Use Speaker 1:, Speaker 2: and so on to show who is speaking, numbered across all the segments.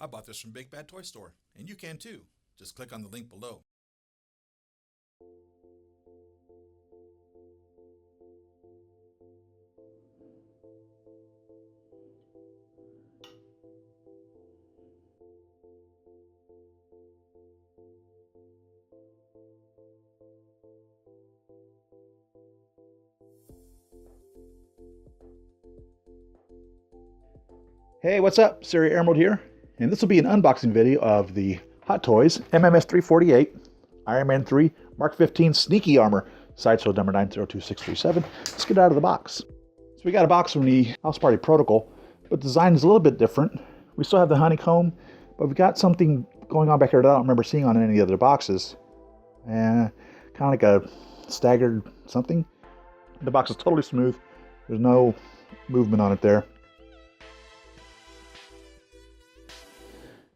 Speaker 1: I bought this from Big Bad Toy Store, and you can too. Just click on the link below.
Speaker 2: Hey, what's up? Siri Emerald here, and this will be an unboxing video of the Hot Toys MMS 348 Iron Man 3 Mark 15 Sneaky Armor, sideshow number 902637. Let's get out of the box. So we got a box from the House Party Protocol, but the design is a little bit different. We still have the honeycomb, but we got something going on back here that I don't remember seeing on any other boxes. Kind of like a staggered something. The box is totally smooth. There's no movement on it there.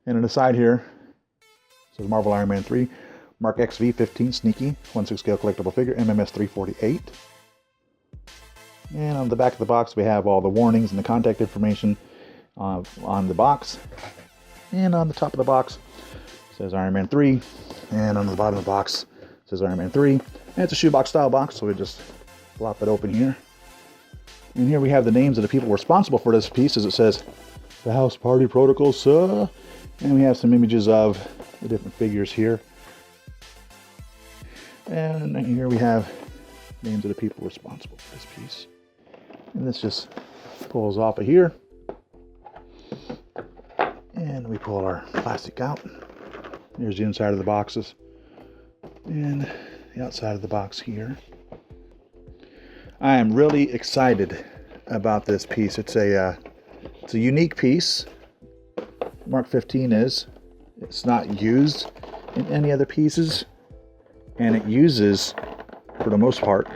Speaker 2: And on the side here, it says Marvel Iron Man 3, Mark XV 15 Sneaky, 1/6 scale collectible figure, MMS 348. And on the back of the box, we have all the warnings and the contact information on the box. And on the top of the box, it says Iron Man 3. And on the bottom of the box, it says Iron Man 3. And it's a shoebox style box, so we just flop it open here. And here we have the names of the people responsible for this piece, as it says, the House Party Protocol, sir. And we have some images of the different figures here. And here we have names of the people responsible for this piece. And this just pulls off of here. And we pull our plastic out. Here's the inside of the boxes. And the outside of the box here. I am really excited about this piece. It's a unique piece. Mark 15 is. It's not used in any other pieces, and it uses, for the most part,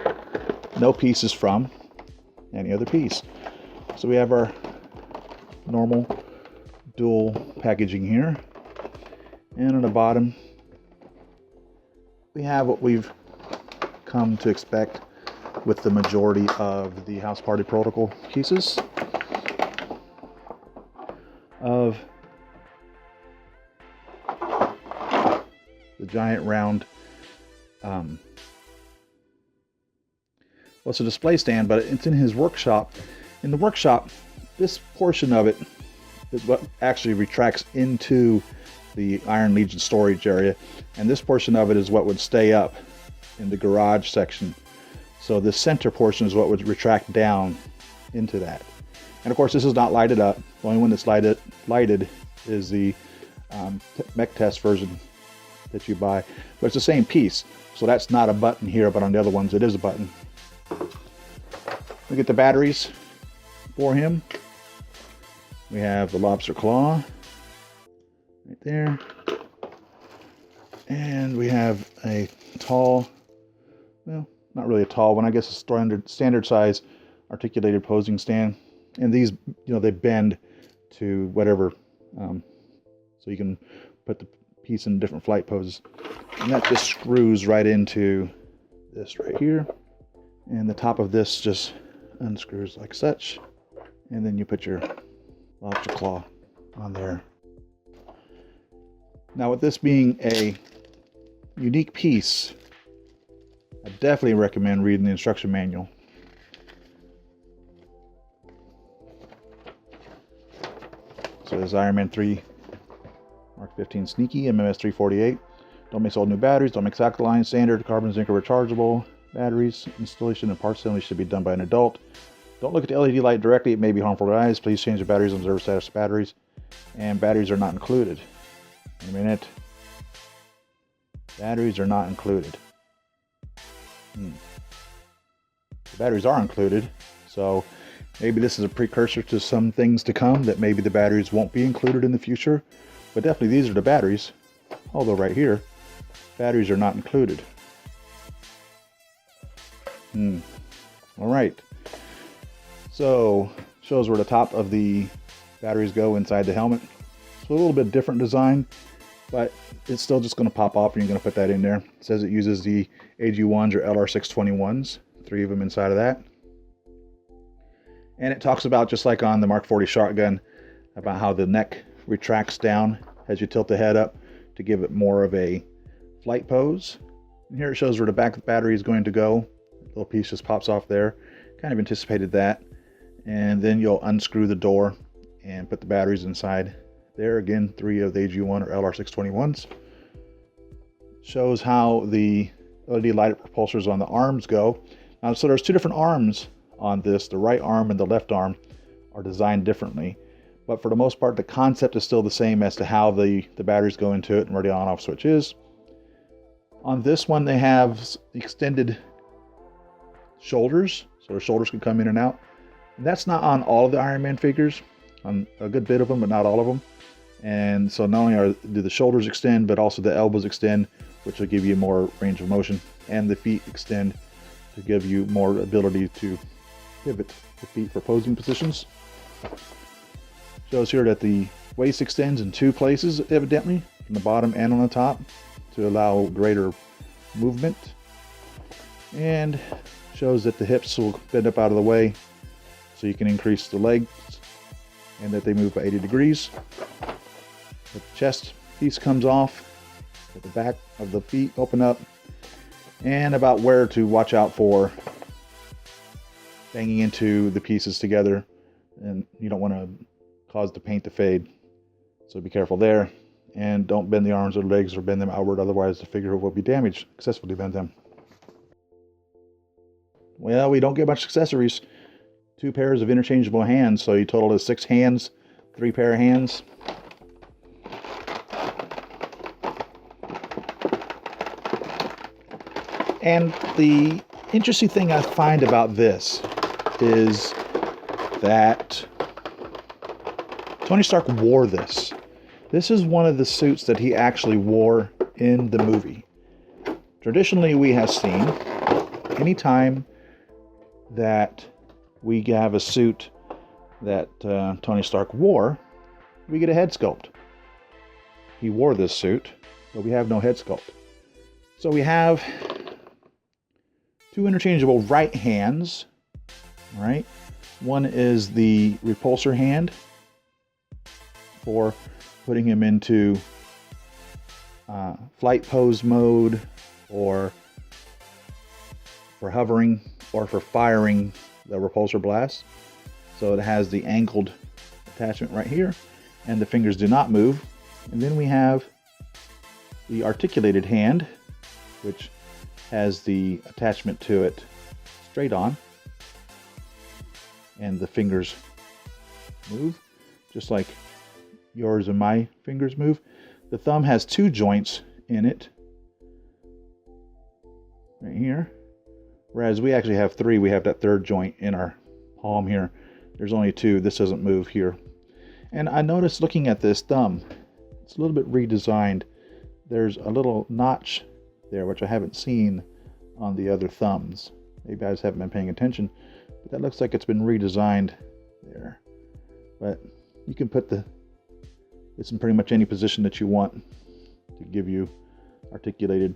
Speaker 2: no pieces from any other piece. So we have our normal dual packaging here, and on the bottom we have what we've come to expect with the majority of the House Party Protocol pieces of the giant round, well, it's a display stand, but it's in his workshop. In the workshop, this portion of it is what actually retracts into the Iron Legion storage area, and this portion of it is what would stay up in the garage section. So the center portion is what would retract down into that. And of course, this is not lighted up. The only one that's lighted is the mech test version that you buy, but it's the same piece. So that's not a button here, but on the other ones it is a button. We get the batteries for him. We have the lobster claw right there, and we have a tall, well, not really a tall one, I guess a standard size articulated posing stand. And these, they bend to whatever, so you can put the piece in different flight poses. And that just screws right into this right here. And the top of this just unscrews like such. And then you put your lobster claw on there. Now, with this being a unique piece, I definitely recommend reading the instruction manual. So there's Iron Man 3 Mark 15 Sneaky, MMS 348. Don't mix old new batteries, don't mix alkaline, standard, carbon, zinc, or rechargeable batteries. Installation and part assembly should be done by an adult. Don't look at the LED light directly, it may be harmful to eyes. Please change the batteries on reserve status batteries. And batteries are not included. In a minute. Batteries are not included. The batteries are included, so maybe this is a precursor to some things to come, that maybe the batteries won't be included in the future. But definitely these are the batteries, although right here, batteries are not included. Alright, so shows where the top of the batteries go inside the helmet. So a little bit different design, but it's still just going to pop off and you're going to put that in there. It says it uses the AG1s or LR621s, 3 of them inside of that. And it talks about, just like on the Mark 40 shotgun, about how the neck retracts down as you tilt the head up to give it more of a flight pose. And here it shows where the back of the battery is going to go. A little piece just pops off there. Kind of anticipated that. And then you'll unscrew the door and put the batteries inside. There again, 3 of the AG1 or LR621s. Shows how the LED light repulsors on the arms go. Now, so there's 2 different arms on this. The right arm and the left arm are designed differently. But for the most part, the concept is still the same as to how the batteries go into it and where the on-off switch is. On this one, they have extended shoulders, so the shoulders can come in and out. And that's not on all of the Iron Man figures, on a good bit of them, but not all of them. And so not only do the shoulders extend, but also the elbows extend, which will give you more range of motion, and the feet extend to give you more ability to pivot the feet for posing positions. Shows here that the waist extends in 2 places, evidently, from the bottom and on the top, to allow greater movement. And shows that the hips will bend up out of the way so you can increase the legs, and that they move by 80 degrees. The chest piece comes off, the back of the feet open up, and about where to watch out for banging into the pieces together, and you don't want to cause the paint to fade, so be careful there. And don't bend the arms or legs or bend them outward, otherwise the figure will be damaged. Successfully bend them. Well, we don't get much accessories. 2 pairs of interchangeable hands, so you total is 6 hands, 3 pair of hands. And the interesting thing I find about this is that Tony Stark wore this. This is one of the suits that he actually wore in the movie. Traditionally, we have seen anytime that we have a suit that Tony Stark wore, we get a head sculpt. He wore this suit, but we have no head sculpt. So we have 2 interchangeable right hands, right? One is the repulsor hand for putting him into flight pose mode, or for hovering, or for firing the repulsor blast. So it has the angled attachment right here, and the fingers do not move. And then we have the articulated hand, which has the attachment to it straight on, and the fingers move just like yours and my fingers move. The thumb has 2 joints in it right here, whereas we actually have 3. We have that 3rd joint in our palm here. There's only 2. This doesn't move here. And I noticed looking at this thumb, it's a little bit redesigned. There's a little notch there, which I haven't seen on the other thumbs. Maybe I just haven't been paying attention, but that looks like it's been redesigned there. But you can put it's in pretty much any position that you want to give you articulated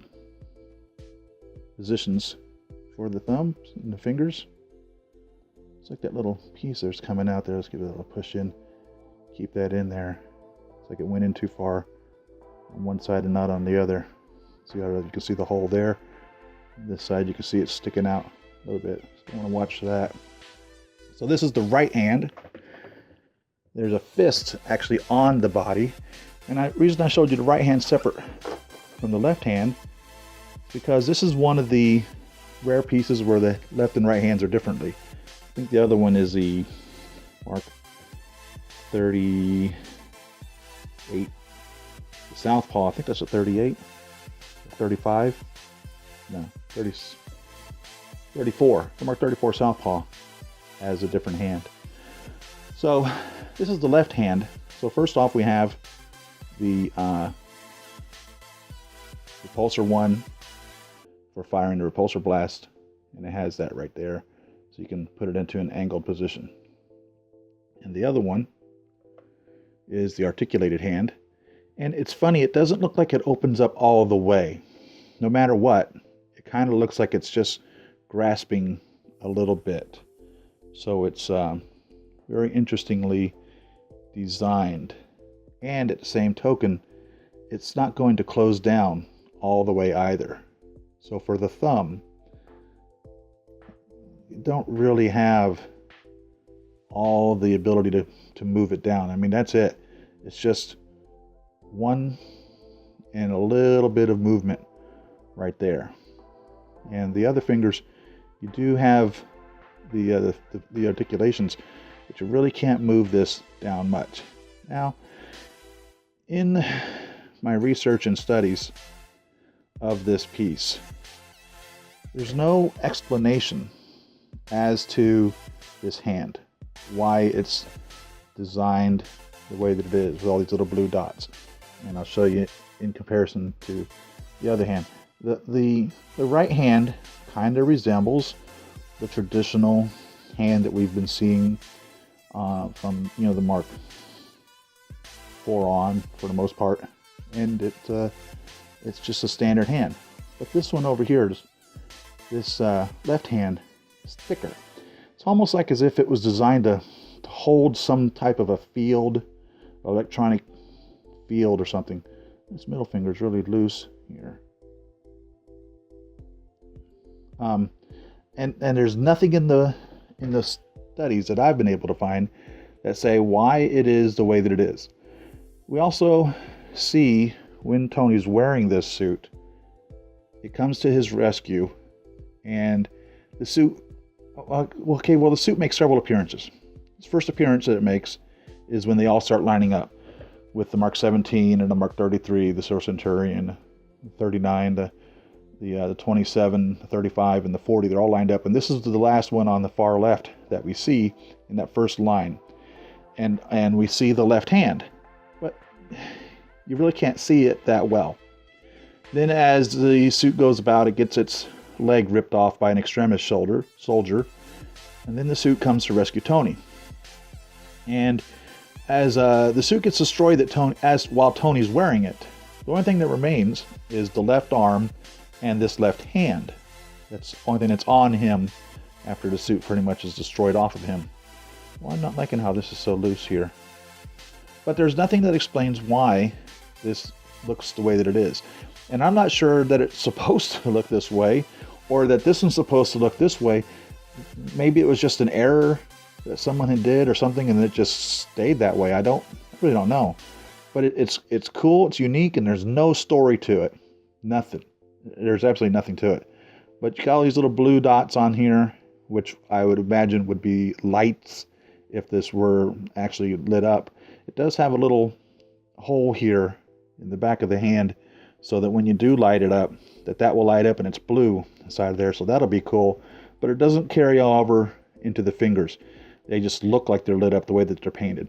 Speaker 2: positions for the thumbs and the fingers. It's like that little piece that's coming out there. Let's give it a little push in. Keep that in there. It's like it went in too far on one side and not on the other. See how you can see the hole there? This side you can see it sticking out a little bit. So I want to watch that. So this is the right hand. There's a fist actually on the body. And the reason I showed you the right hand separate from the left hand, because this is one of the rare pieces where the left and right hands are differently. I think the other one is the Mark 38 Southpaw. I think that's a 38, 35. No, 34. The Mark 34 Southpaw has a different hand. So this is the left hand. So first off, we have the repulsor 1 for firing the repulsor blast, and it has that right there, so you can put it into an angled position. And the other one is the articulated hand, and it's funny, it doesn't look like it opens up all the way. No matter what, it kind of looks like it's just grasping a little bit. So it's very interestingly designed. And at the same token, it's not going to close down all the way either. So for the thumb, you don't really have all the ability to move it down. I mean, that's it. It's just one and a little bit of movement right there. And the other fingers, you do have the articulations, but you really can't move this down much. Now, in my research and studies of this piece, there's no explanation as to this hand, why it's designed the way that it is with all these little blue dots. And I'll show you in comparison to the other hand. The right hand kind of resembles the traditional hand that we've been seeing from the Mark forearm for the most part, and it's just a standard hand. But this one over here, this left hand, is thicker. It's almost like as if it was designed to hold some type of a field, electronic field or something. This middle finger is really loose here. And there's nothing in the studies that I've been able to find that say why it is the way that it is. We also see when Tony's wearing this suit, it comes to his rescue, and the suit, the suit makes several appearances. Its first appearance that it makes is when they all start lining up with the Mark 17 and the Mark 33, the Silver Centurion, the 39, the 27, the 35, and the 40. They're all lined up, and this is the last one on the far left that we see in that first line. And we see the left hand, but you really can't see it that well. Then as the suit goes about, it gets its leg ripped off by an extremist soldier, and then the suit comes to rescue Tony. And as the suit gets destroyed while Tony's wearing it, the only thing that remains is the left arm and this left hand. That's the only thing that's on him after the suit pretty much is destroyed off of him. Well, I'm not liking how this is so loose here. But there's nothing that explains why this looks the way that it is. And I'm not sure that it's supposed to look this way, or that this one's supposed to look this way. Maybe it was just an error that someone had did or something, and it just stayed that way. I really don't know. But it's cool, it's unique, and there's no story to it. Nothing. There's absolutely nothing to it. But you got all these little blue dots on here, which I would imagine would be lights if this were actually lit up. It does have a little hole here in the back of the hand, so that when you do light it up, that will light up and it's blue inside of there, so that'll be cool. But it doesn't carry over into the fingers. They just look like they're lit up the way that they're painted.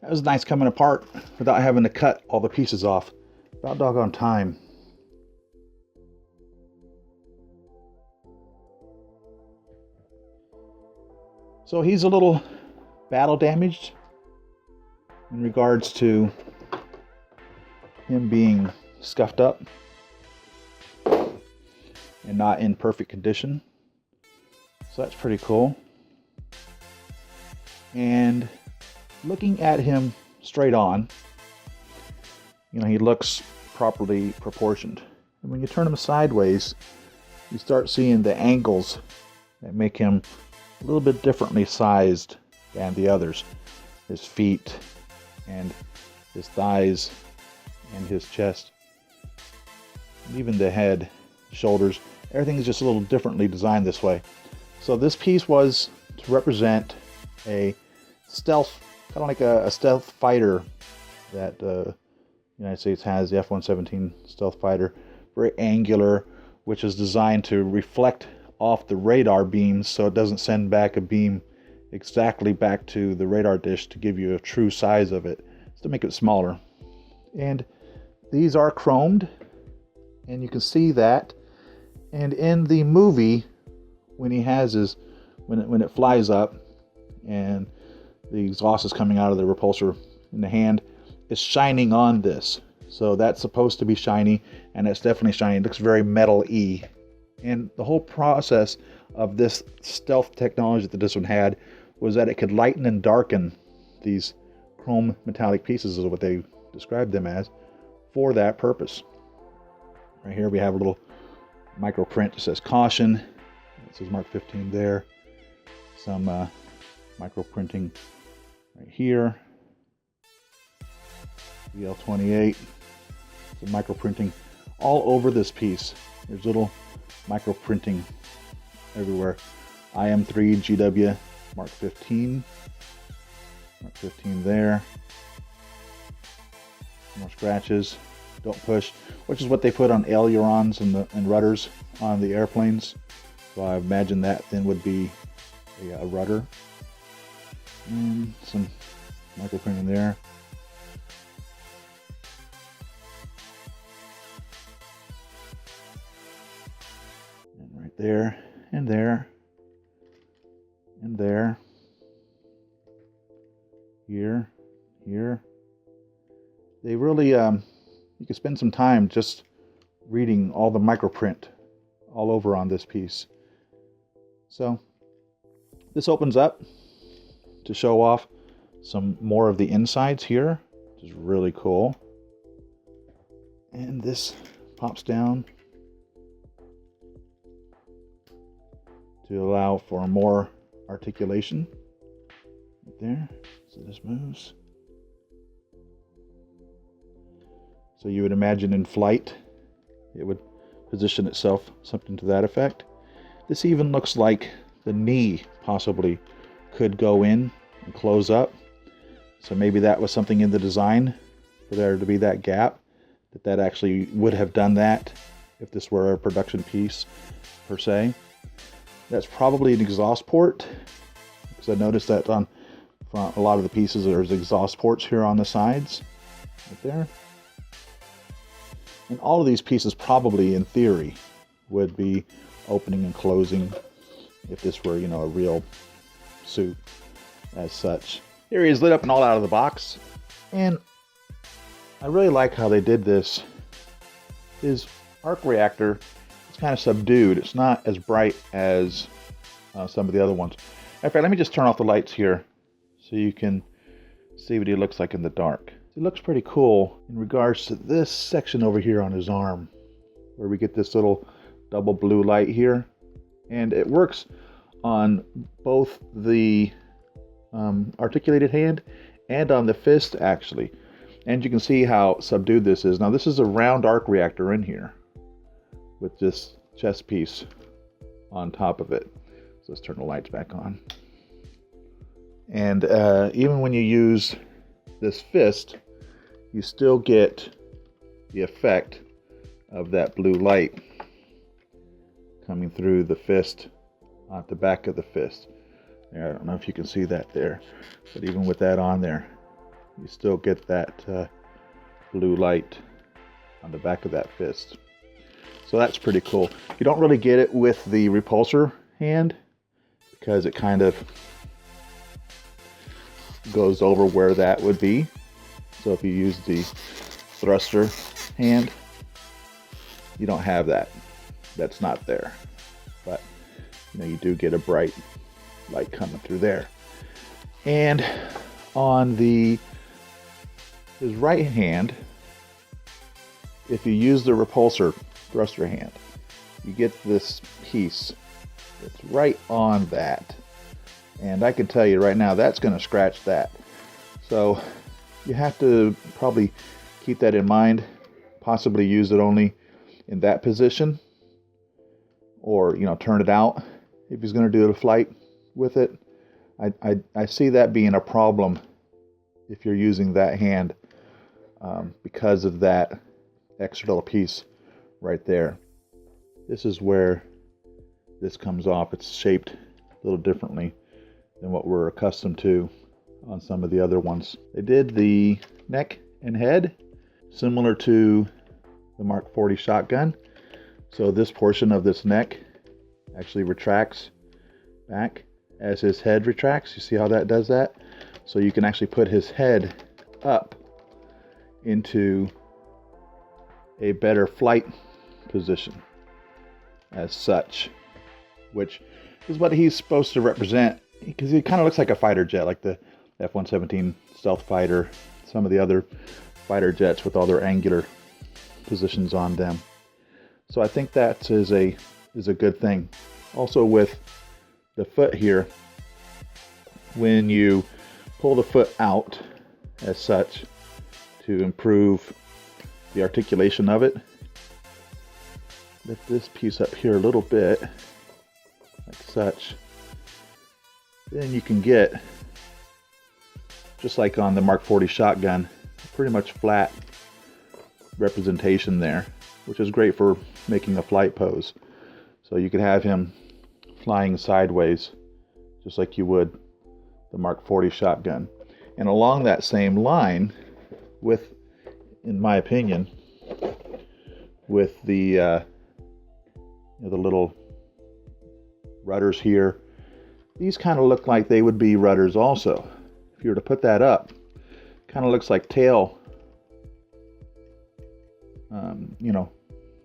Speaker 2: That was nice coming apart without having to cut all the pieces off. About doggone time. So he's a little battle damaged in regards to him being scuffed up and not in perfect condition. So that's pretty cool. And looking at him straight on, he looks properly proportioned. And when you turn him sideways, you start seeing the angles that make him a little bit differently sized than the others. His feet and his thighs and his chest. And even the head, shoulders, everything is just a little differently designed this way. So this piece was to represent a stealth, kind of like a stealth fighter that the United States has, the F-117 stealth fighter. Very angular, which is designed to reflect off the radar beams so it doesn't send back a beam exactly back to the radar dish to give you a true size of it. It's to make it smaller. And these are chromed, and you can see that. And in the movie, when he has when it flies up and the exhaust is coming out of the repulsor in the hand, it's shining on this. So that's supposed to be shiny, and it's definitely shiny. It looks very metal-y. And the whole process of this stealth technology that this one had was that it could lighten and darken these chrome metallic pieces, is what they described them as, for that purpose. Right here we have a little micro print that says caution. It says Mark 15 there. Some micro printing right here. VL28. Some micro printing all over this piece. There's little micro printing everywhere. IM3 GW Mark 15. Mark 15 there. More scratches. Don't push, which is what they put on ailerons and rudders on the airplanes. So I imagine that then would be a rudder. And some micro printing there. And right there, and there, and there. Here. They really, you can spend some time just reading all the microprint all over on this piece. So this opens up to show off some more of the insides here, which is really cool. And this pops down to allow for more articulation. Right there. So this moves. So you would imagine in flight, it would position itself something to that effect. This even looks like the knee possibly could go in and close up. So maybe that was something in the design for there to be that gap, that actually would have done that if this were a production piece per se. That's probably an exhaust port, because I noticed that on a lot of the pieces there's exhaust ports here on the sides, right there. And all of these pieces probably, in theory, would be opening and closing if this were, a real suit as such. Here he is lit up and all out of the box. And I really like how they did this. His arc reactor is kind of subdued. It's not as bright as some of the other ones. In fact, let me just turn off the lights here so you can see what he looks like in the dark. It looks pretty cool in regards to this section over here on his arm, where we get this little double blue light here. And it works on both the articulated hand and on the fist, actually. And you can see how subdued this is. Now, this is a round arc reactor in here with this chest piece on top of it. So let's turn the lights back on. And even when you use this fist, you still get the effect of that blue light coming through the fist at the back of the fist. There, I don't know if you can see that there, but even with that on there, you still get that blue light on the back of that fist. So that's pretty cool. You don't really get it with the repulsor hand because it kind of goes over where that would be. So if you use the thruster hand, you don't have that. That's not there. But you do get a bright light coming through there. And on his right hand, if you use the repulsor thruster hand, you get this piece that's right on that. And I can tell you right now, that's going to scratch that. So you have to probably keep that in mind, possibly use it only in that position, or turn it out if he's going to do a flight with it. I see that being a problem if you're using that hand because of that extra little piece right there. This is where this comes off. It's shaped a little differently than what we're accustomed to on some of the other ones. They did the neck and head similar to the Mark 40 shotgun. So this portion of this neck actually retracts back as his head retracts. You see how that does that? So you can actually put his head up into a better flight position as such, which is what he's supposed to represent because he kind of looks like a fighter jet, like the F-117 stealth fighter, some of the other fighter jets with all their angular positions on them. So I think that is a good thing. Also with the foot here, when you pull the foot out as such to improve the articulation of it, lift this piece up here a little bit, like such, then you can get, just like on the Mark 40 shotgun, pretty much flat representation there, which is great for making a flight pose. So you could have him flying sideways, just like you would the Mark 40 shotgun. And along that same line, with, in my opinion, with the little rudders here, these kind of look like they would be rudders also. If you were to put that up, kind of looks like tail,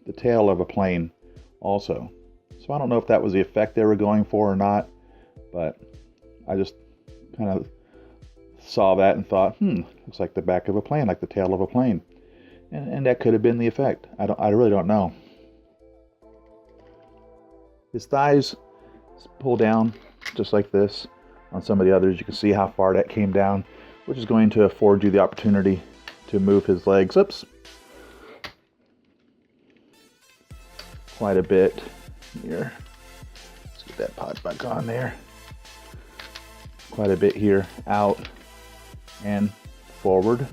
Speaker 2: the tail of a plane also. So I don't know if that was the effect they were going for or not, but I just kind of saw that and thought, looks like the back of a plane, like the tail of a plane. And that could have been the effect. I really don't know. His thighs pull down just like this. On some of the others, you can see how far that came down, which is going to afford you the opportunity to move his legs quite a bit here. Let's get that pod back on there. Quite a bit here, out and forward.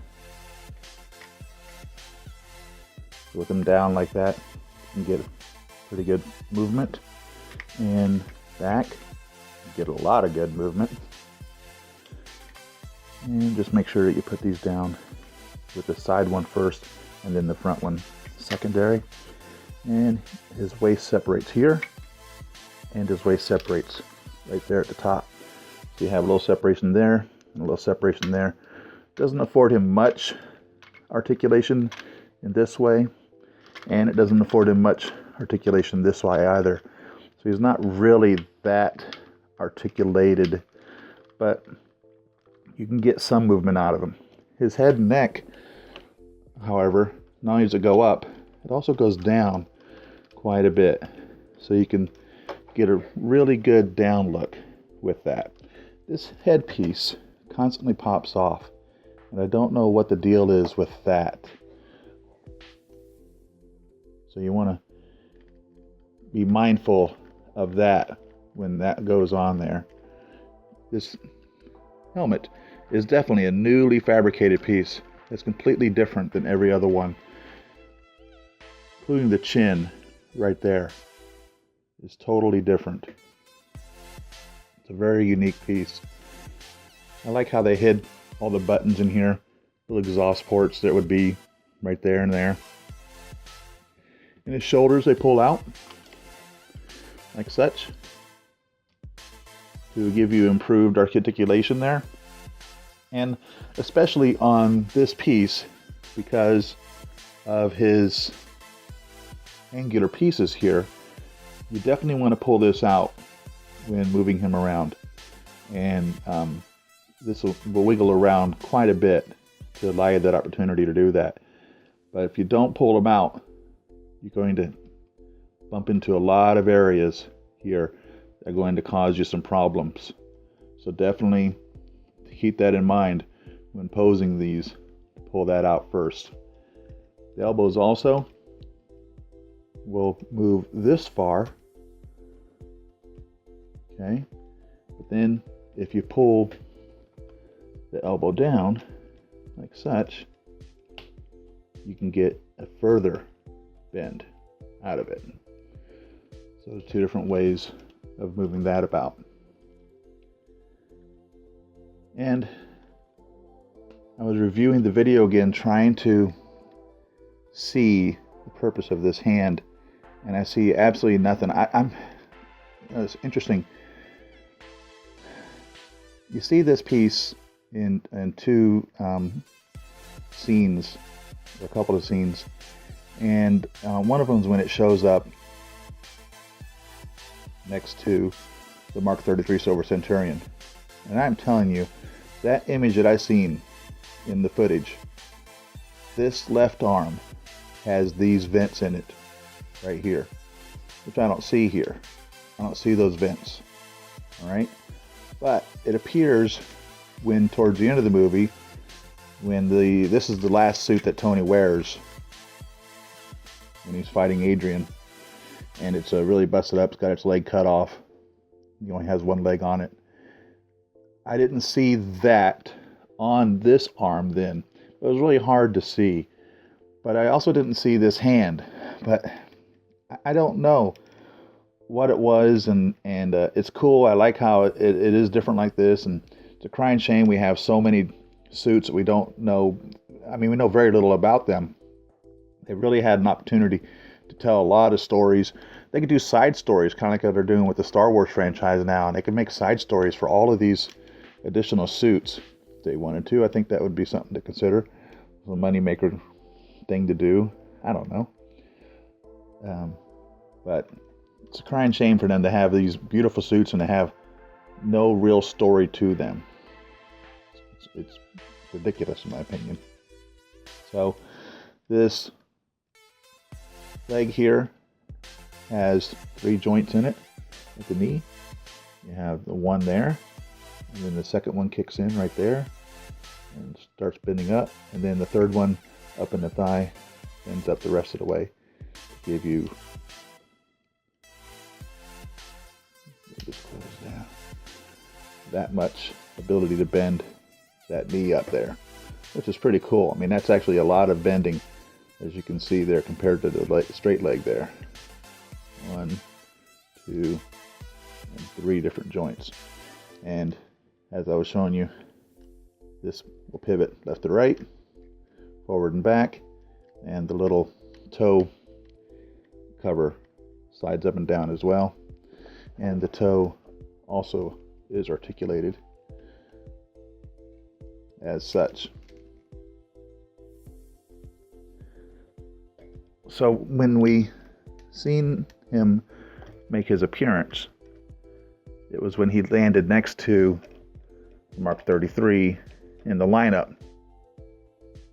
Speaker 2: With them down like that, you can get a pretty good movement. And back, you get a lot of good movement. And just make sure that you put these down with the side one first and then the front one secondary. And his waist separates here, and his waist separates right there at the top. So you have a little separation there and a little separation there. Doesn't afford him much articulation in this way, and it doesn't afford him much articulation this way either. So he's not really that articulated, but you can get some movement out of him. His head and neck, however, not only does it go up, it also goes down quite a bit. So you can get a really good down look with that. This headpiece constantly pops off, and I don't know what the deal is with that. So you want to be mindful of that when that goes on there. This helmet is definitely a newly fabricated piece. It's completely different than every other one, including the chin right there is totally different. It's a very unique piece. I like how they hid all the buttons in here, little exhaust ports that would be right there and there. And his shoulders, they pull out like such to give you improved articulation there. And especially on this piece, because of his angular pieces here, you definitely want to pull this out when moving him around. And this will wiggle around quite a bit to allow you that opportunity to do that. But if you don't pull them out, you're going to bump into a lot of areas here that are going to cause you some problems. So definitely keep that in mind when posing these. Pull that out first. The elbows also will move this far. Okay, but then if you pull the elbow down like such, you can get a further bend out of it. So there's two different ways of moving that about. And I was reviewing the video again, trying to see the purpose of this hand, and I see absolutely nothing. It's interesting. You see this piece in two scenes, a couple of scenes, and one of them is when it shows up next to the Mark 33 Silver Centurion. And I'm telling you, that image that I seen in the footage, this left arm has these vents in it right here, which I don't see here. I don't see those vents. All right, but it appears when towards the end of the movie, when this is the last suit that Tony wears when he's fighting Adrian, and it's really busted up. It's got its leg cut off. He only has one leg on it. I didn't see that on this arm then. It was really hard to see. But I also didn't see this hand. But I don't know what it was, and it's cool. I like how it is different like this, and it's a crying shame we have so many suits that we don't know. I mean, we know very little about them. They really had an opportunity to tell a lot of stories. They could do side stories, kind of like what they're doing with the Star Wars franchise now, and they could make side stories for all of these additional suits if they wanted to. I think that would be something to consider. A moneymaker thing to do. I don't know. But it's a crying shame for them to have these beautiful suits and to have no real story to them. It's ridiculous in my opinion. So this leg here has 3 joints in it at the knee. You have the one there, and then the second one kicks in right there and starts bending up, and then the third one up in the thigh bends up the rest of the way to give you that much ability to bend that knee up there, which is pretty cool. I mean, that's actually a lot of bending, as you can see there, compared to the straight leg there. 1, 2, and 3 different joints. And as I was showing you, this will pivot left to right, forward and back, and the little toe cover slides up and down as well. And the toe also is articulated as such. So when we seen him make his appearance, it was when he landed next to Mark 33 in the lineup.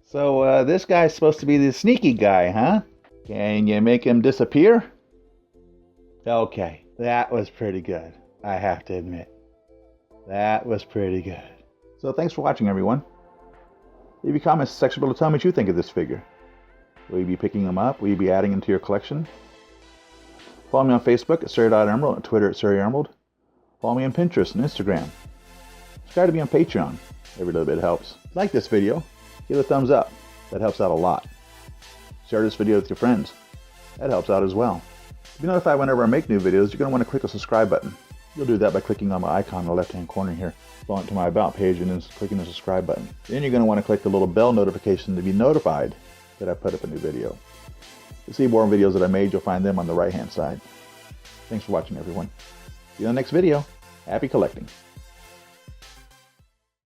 Speaker 2: So this guy's supposed to be the sneaky guy, huh? Can you make him disappear? Okay, that was pretty good, I have to admit. That was pretty good. So thanks for watching, everyone. Leave your comments section below. Tell me what you think of this figure. Will you be picking them up? Will you be adding them to your collection? Follow me on Facebook at Siri.Emerald, and Twitter at Siri Emerald. Follow me on Pinterest and Instagram. Subscribe to me on Patreon. Every little bit helps. If you like this video, give it a thumbs up. That helps out a lot. Share this video with your friends. That helps out as well. To be notified whenever I make new videos, you're going to want to click the subscribe button. You'll do that by clicking on my icon in the left-hand corner here, going to my About page, and then clicking the subscribe button. Then you're going to want to click the little bell notification to be notified that I put up a new video. To see more videos that I made, you'll find them on the right-hand side. Thanks for watching, everyone. See you in the next video. Happy collecting.